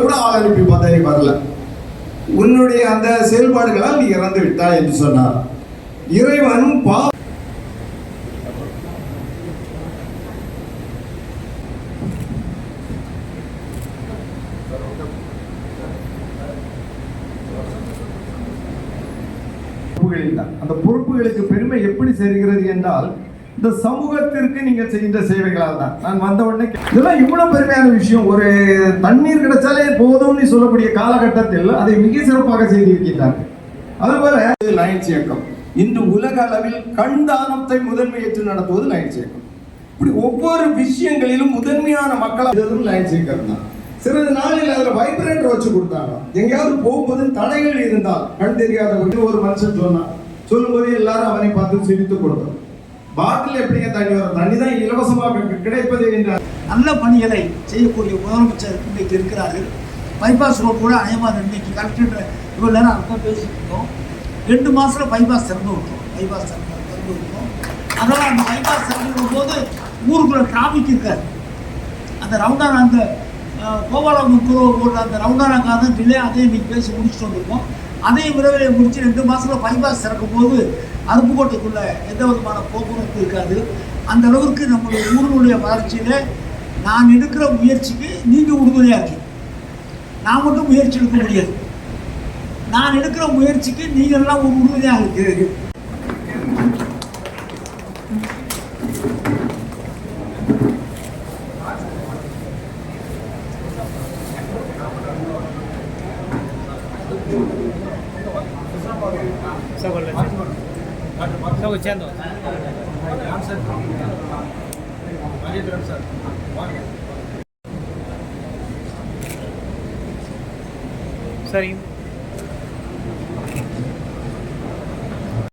கூட ஆள் அனுப்பி பார்த்தா வரல, உன்னுடைய அந்த செயல்பாடுகளால் நீ இறந்து விட்டாய் என்று சொன்னார். இறைவன் அந்த பொறுப்புகளுக்கு பெருமை எப்படி சேர்கிறது என்றால் இந்த சமூகத்திற்கு நீங்கள் செய்கின்ற சேவைகளால் தான். நான் வந்த உடனே இதெல்லாம் இவ்வளவு பெருமையான விஷயம். ஒரு தண்ணீர் கிடைச்சாலே போதும்னு சொல்லக்கூடிய காலகட்டத்தில் அதை மிக சிறப்பாக செய்திருக்கிறார்கள். அதுபோல லயன்ஸ் இயக்கம் இன்று உலக அளவில் கண் தானத்தை முதன்மை ஏற்று நடத்துவது லயன்ஸ் இயக்கம். இப்படி ஒவ்வொரு விஷயங்களிலும் முதன்மையான மக்கள் லயன்ஸ் இயக்கம் தான். சிறிது நாளில் அதில் வைப்ரேட்டர் வச்சு கொடுத்தாங்க. எங்கேயாவது போகும்போது தடைகள் இருந்தால், கண் தெரியாதவர்கள் ஒரு மனுஷன் சொன்னான், சொல்லும்போது எல்லாரும் அவனை பார்த்து சிரித்து கொடுத்தோம். பாட்டில் எப்படிங்க தண்ணி வரும்? தண்ணி தான் இலவசமாக கிடைப்பது என்றார். நல்ல பணிகளை செய்யக்கூடிய முதலமைச்சர் இன்றைக்கு இருக்கிறார்கள். பைபாஸ் ரோடு கூட அநேகமாக இன்னைக்கு கலெக்டர் இவ்வளோ நேரம் அர்த்தம் பேசிட்டு இருக்கோம். 2 மாதத்தில் பைபாஸ் திறந்து விட்டோம். அதனால் அந்த பைபாஸ் திறந்து போது ஊருக்குள்ள டிராஃபிக் இருக்காது. அந்த ரவுண்டான அந்த கோபாலமுக்குள்ள போடுற அந்த ரவுண்டானாக்காக தான் டிலே, அதே இன்னைக்கு பேசி முடிச்சுட்டு வந்திருக்கோம். அதே விரைவில் முடிச்சு 2 மாதத்தில் பைபாஸ் திறக்கும் போது அருப்புக்கோட்டைக்குள்ள எந்த விதமான போக்குவரத்து இருக்காது. அந்த அளவுக்கு நம்மளுடைய ஊருடைய வளர்ச்சியில் நான் எடுக்கிற முயற்சிக்கு நீங்கள் உறுதுணையாக இருக்கீங்க. நான் மட்டும் முயற்சி எடுக்க முடியாது. நான் எடுக்கிற முயற்சிக்கு நீங்கள்லாம் ஒரு உறுதுணையாக இருக்கிறீர்கள். சரி.